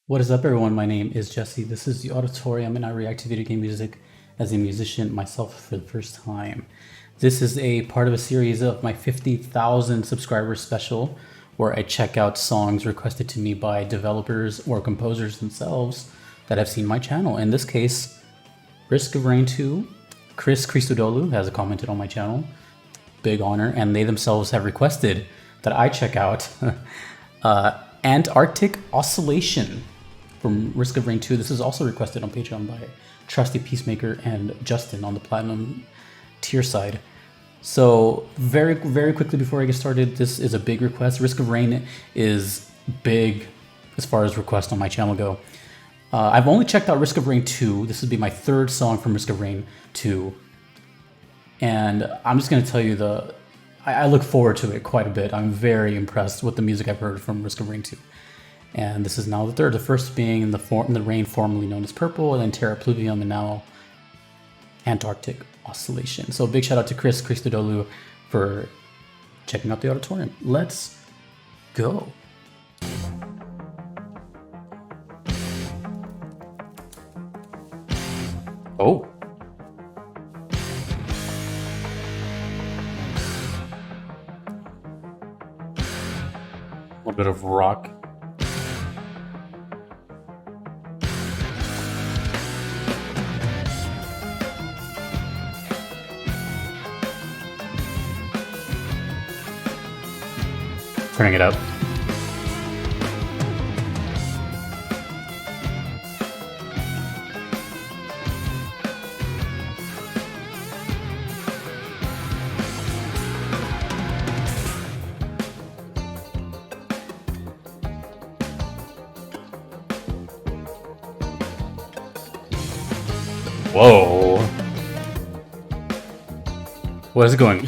What is up, everyone? My name is Jesse. This is the Auditorium, and I react to video game music as a musician myself for the first time. This is a part of a series of my 50,000 subscribers special, where I check out songs requested to me by developers or composers themselves that have seen my channel. In this case, Risk of Rain 2, Christodoulou has commented on my channel. Big honor, and they themselves have requested that I check out Antarctic Oscillation from Risk of Rain 2. This is also requested on Patreon by Trusty, Peacemaker, and Justin on the Platinum tier side. So very quickly before I get started, this is a big request. Risk of Rain is big as far as requests on my channel go. I've only checked out Risk of Rain 2. This would be my third song from Risk of Rain 2. And I'm just going to tell you I look forward to it quite a bit. I'm very impressed with the music I've heard from Risk of Rain 2. And this is now the third. The first being in the rain formerly known as Purple, and then Terra Pluvium, and now Antarctic Oscillation. So big shout out to Christodoulou for checking out the Auditorium. Let's go. Oh. A little bit of rock. Turning it up. Whoa. What is it going?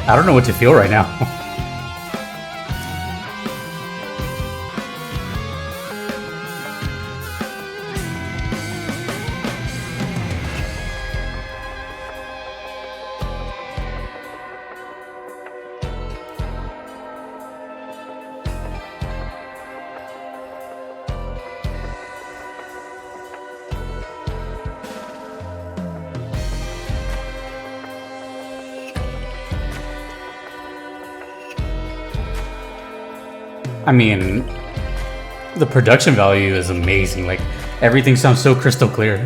I don't know what to feel right now. I mean, the production value is amazing. Like, everything sounds so crystal clear.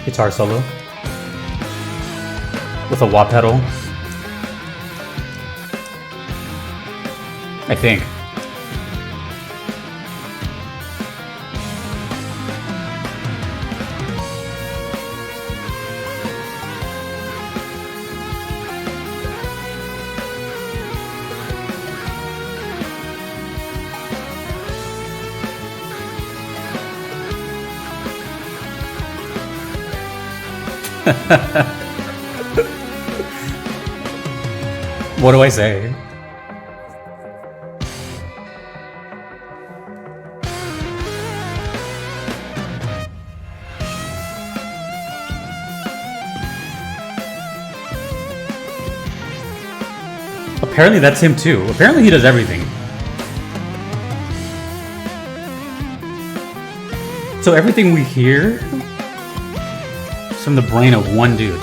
Guitar solo with a wah pedal, I think. What do I say? Apparently that's him too. Apparently he does everything. So everything we hear is from the brain of one dude.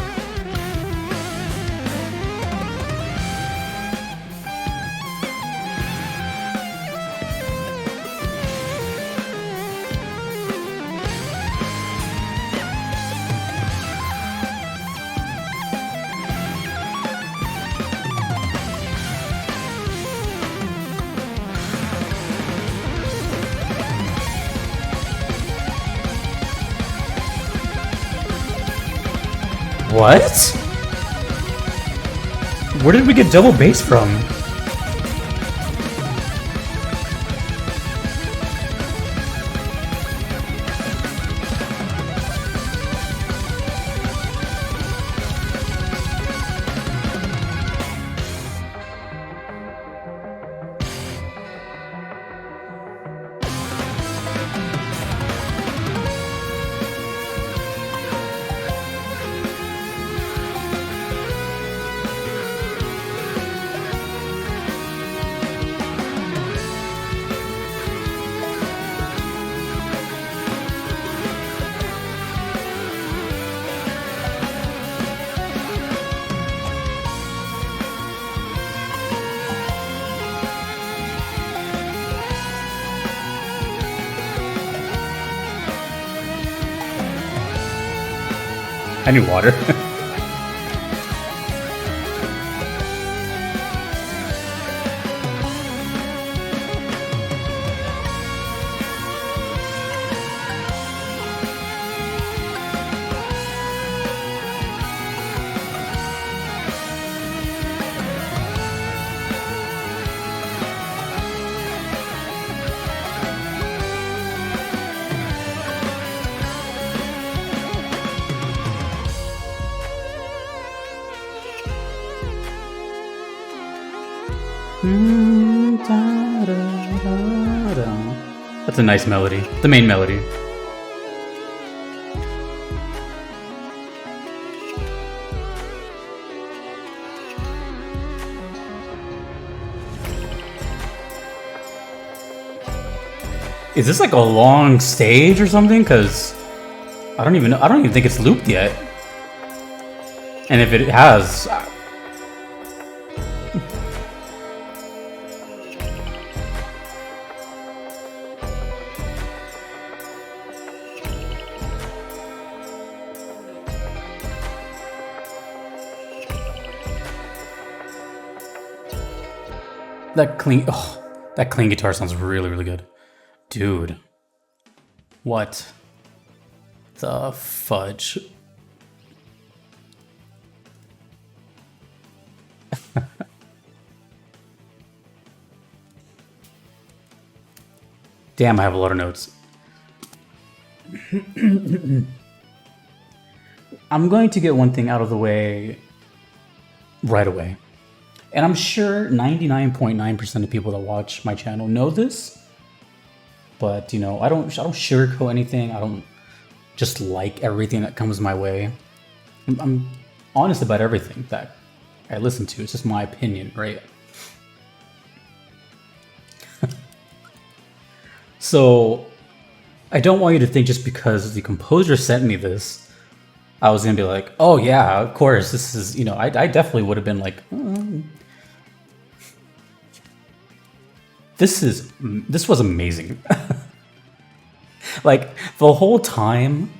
What? Where did we get double bass from? I need water. That's a nice melody. The main melody. Is this like a long stage or something? Because I don't even know. I don't even think it's looped yet. And if it has, that clean guitar sounds really, really good. Dude. What the fudge? Damn, I have a lot of notes. I'm going to get one thing out of the way right away. And I'm sure 99.9% of people that watch my channel know this. But, you know, I don't sugarcoat anything. I don't just like everything that comes my way. I'm honest about everything that I listen to. It's just my opinion, right? So, I don't want you to think just because the composer sent me this, I was gonna be like, oh yeah, of course, this is, you know, I definitely would have been like, this was amazing. Like, the whole time,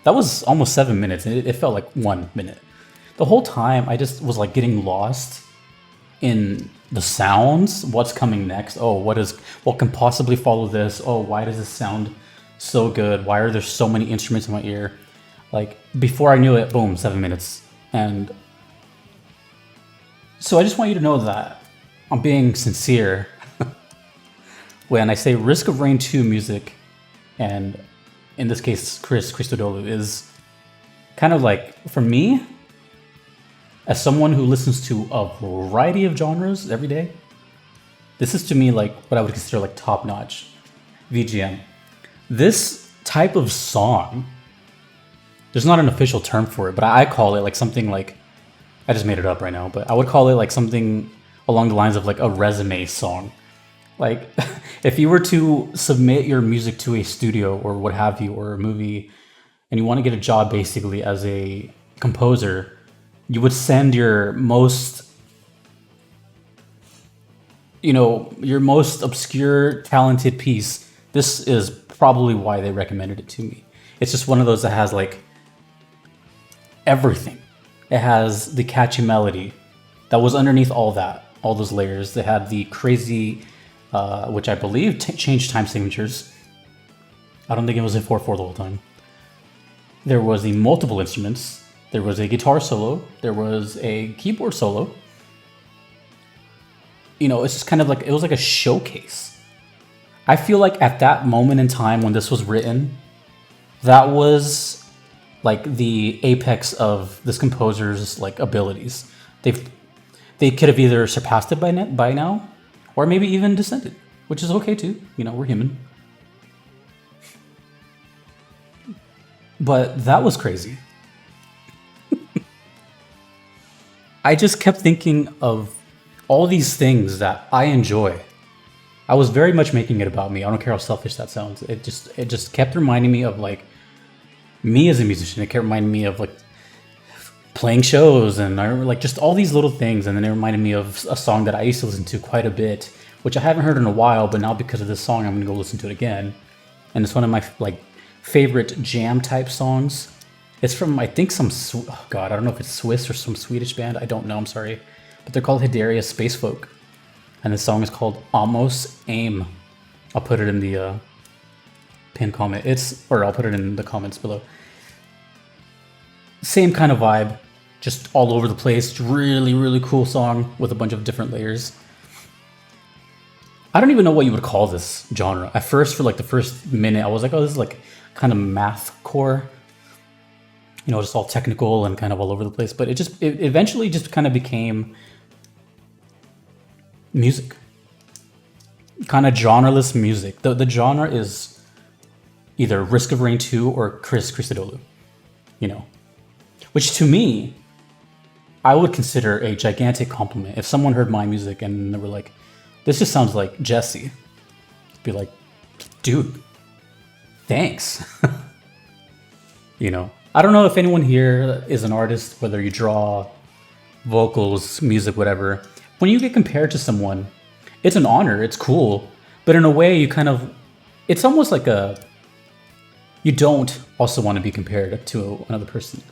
that was almost 7 minutes, and it felt like 1 minute. The whole time, I just was like getting lost in the sounds, what's coming next, oh, what can possibly follow this, oh, why does this sound so good, why are there so many instruments in my ear? Like, before I knew it, boom, 7 minutes. And so I just want you to know that I'm being sincere when I say Risk of Rain 2 music, and in this case, Christodoulou, is kind of like, for me, as someone who listens to a variety of genres every day, this is to me like what I would consider like top-notch VGM. This type of song, there's not an official term for it, but I call it like something like, I just made it up right now, but I would call it like something along the lines of like a resume song. Like, if you were to submit your music to a studio or what have you, or a movie, and you want to get a job basically as a composer, you would send your most, you know, your most obscure, talented piece. This is probably why they recommended it to me. It's just one of those that has like everything. It has the catchy melody that was underneath all that, all those layers. They had the crazy, which I believe changed time signatures. I don't think it was in 4/4 the whole time. There was the multiple instruments There was a guitar solo. There was a keyboard solo. You know, it's just kind of like, it was like a showcase. I feel like at that moment in time when this was written, that was like the apex of this composer's like abilities. They could have either surpassed it by now, or maybe even descended, which is okay too. You know, we're human. But that was crazy. I just kept thinking of all these things that I enjoy. I was very much making it about me. I don't care how selfish that sounds. It just kept reminding me of like me as a musician. It kept reminding me of like playing shows and I remember like just all these little things. And then it reminded me of a song that I used to listen to quite a bit, which I haven't heard in a while, but now because of this song, I'm gonna go listen to it again. And it's one of my like favorite jam type songs. It's from, I think oh God, I don't know if it's Swiss or some Swedish band. I don't know, I'm sorry. But they're called Hidaria Space Folk. And the song is called Almost Aim. I'll put it in the pinned comment. Or I'll put it in the comments below. Same kind of vibe, just all over the place. Really, really cool song with a bunch of different layers. I don't even know what you would call this genre. At first, for like the first minute, I was like, oh, this is like kind of mathcore. You know, just all technical and kind of all over the place. But it eventually just kind of became music. Kind of genreless music. The genre is either Risk of Rain 2 or Christodoulou. You know, which to me, I would consider a gigantic compliment. If someone heard my music and they were like, this just sounds like Jesse, I'd be like, dude, thanks. You know, I don't know if anyone here is an artist, whether you draw, vocals, music, whatever. When you get compared to someone, it's an honor, it's cool, but in a way you kind of, it's almost like you don't also want to be compared to another person.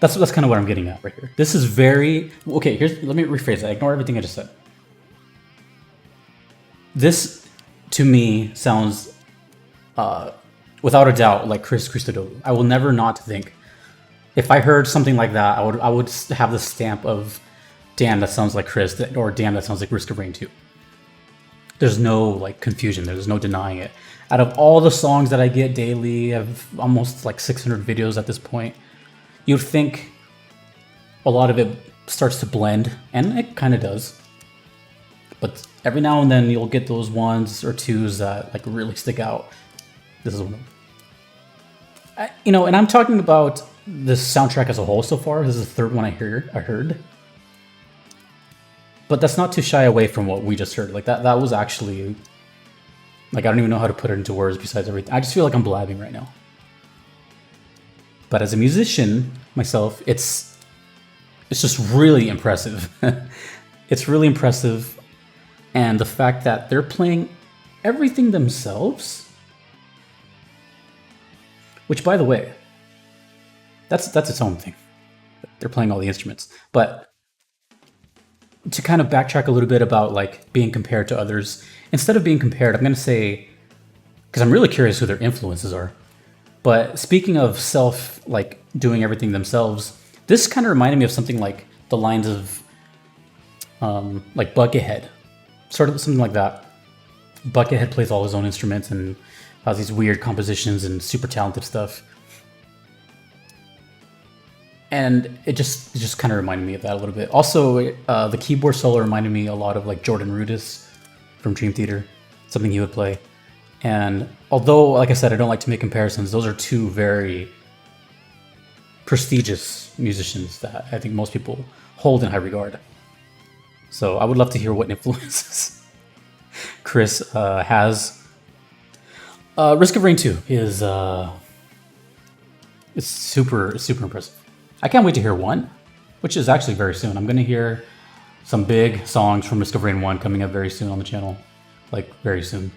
That's kind of what I'm getting at right here. This is very, okay, let me rephrase that. Ignore everything I just said. This, to me, sounds, without a doubt, like Christodoulou. I will never not think. If I heard something like that, I would have the stamp of, damn, that sounds like Chris, or damn, that sounds like Risk of Rain 2. There's no like confusion. There's no denying it. Out of all the songs that I get daily, I have almost like 600 videos at this point. You'd think a lot of it starts to blend, and it kind of does. But every now and then you'll get those ones or twos that like really stick out. This is one of them. You know, and I'm talking about this soundtrack as a whole so far. This is the third one I heard. But that's not to shy away from what we just heard. Like that was actually, like, I don't even know how to put it into words besides everything. I just feel like I'm blabbing right now. But as a musician myself, it's just really impressive. It's really impressive. And the fact that they're playing everything themselves, which, by the way, that's its own thing. They're playing all the instruments. But to kind of backtrack a little bit about like being compared to others, instead of being compared, I'm going to say, because I'm really curious who their influences are. But speaking of self, like doing everything themselves, this kind of reminded me of something like the lines of like Buckethead, sort of something like that. Buckethead plays all his own instruments and has these weird compositions and super talented stuff. And it just kind of reminded me of that a little bit. Also, the keyboard solo reminded me a lot of like Jordan Rudess from Dream Theater, something he would play. And although, like I said, I don't like to make comparisons, those are two very prestigious musicians that I think most people hold in high regard. So I would love to hear what influences Chris has. Risk of Rain 2 is super impressive. I can't wait to hear 1, which is actually very soon. I'm going to hear some big songs from Risk of Rain 1 coming up very soon on the channel. Like, very soon.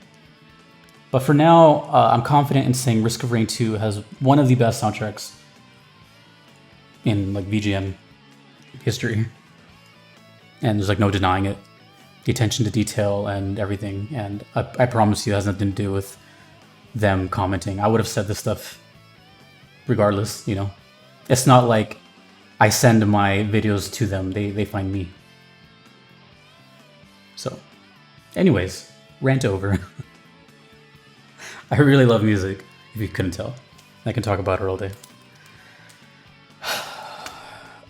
But for now, I'm confident in saying Risk of Rain 2 has one of the best soundtracks in, like, VGM history. And there's, like, no denying it. The attention to detail and everything. And I promise you, it has nothing to do with them commenting. I would have said this stuff regardless, you know. It's not like I send my videos to them, they find me. So, anyways, rant over. I really love music, if you couldn't tell. I can talk about it all day.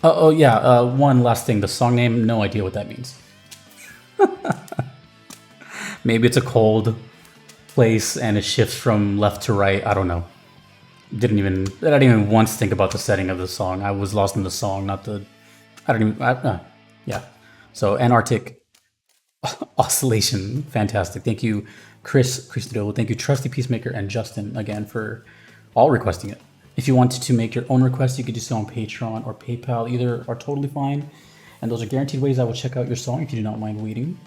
Oh yeah, one last thing. The song name, no idea what that means. Maybe it's a cold place and it shifts from left to right. I don't know. I didn't even once think about the setting of the song. I was lost in the song, not the... yeah. So Antarctic Oscillation, fantastic. Thank you, Christodoulou. Thank you, Trusty, Peacemaker, and Justin, again, for all requesting it. If you wanted to make your own request, you could do so on Patreon or PayPal. Either are totally fine. And those are guaranteed ways I will check out your song if you do not mind waiting.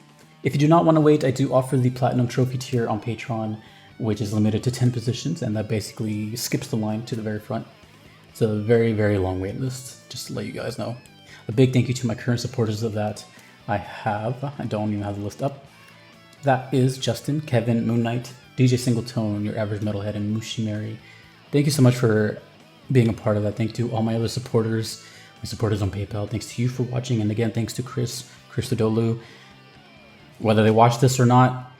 If you do not want to wait, I do offer the Platinum Trophy tier on Patreon, which is limited to 10 positions, and that basically skips the line to the very front. It's a very, very long wait list, just to let you guys know. A big thank you to my current supporters of that. I don't even have the list up. That is Justin, Kevin, Moon Knight, DJ Singletone, Your Average Metalhead, and Mushi Mary. Thank you so much for being a part of that. Thank you to all my other supporters, my supporters on PayPal. Thanks to you for watching, and again, thanks to Christodoulou. Whether they watch this or not,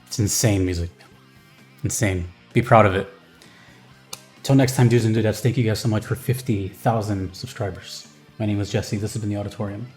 it's insane music. Insane. Be proud of it. Till next time, dudes and dudettes, thank you guys so much for 50,000 subscribers. My name is Jesse. This has been The Auditorium.